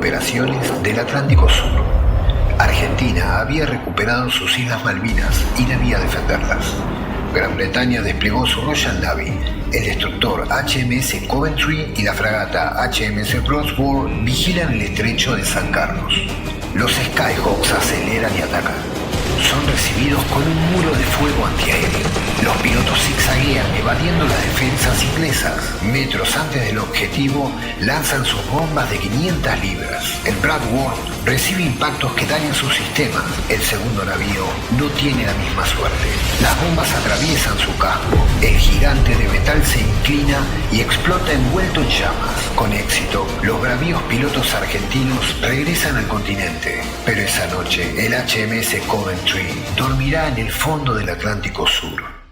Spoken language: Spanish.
operaciones del Atlántico Sur. Argentina había recuperado sus Islas Malvinas y debía defenderlas. Gran Bretaña desplegó su Royal Navy. El destructor HMS Coventry y la fragata HMS Crossbow vigilan el estrecho de San Carlos. Los Skyhawks aceleran y atacan. Son recibidos con un muro de fuego antiaéreo. Los pilotos zigzaguean evadiendo las defensas inglesas. Metros antes del objetivo, lanzan sus bombas de 500 libras. El Bradworth recibe impactos que dañan sus sistemas. El segundo navío no tiene la misma suerte. Las bombas atraviesan su casco. El gigante de metal se inclina y explota envuelto en llamas. Con éxito, los bravíos pilotos argentinos regresan al continente. Pero esa noche, el HMS Coventry dormirá en el fondo del Atlántico Sur.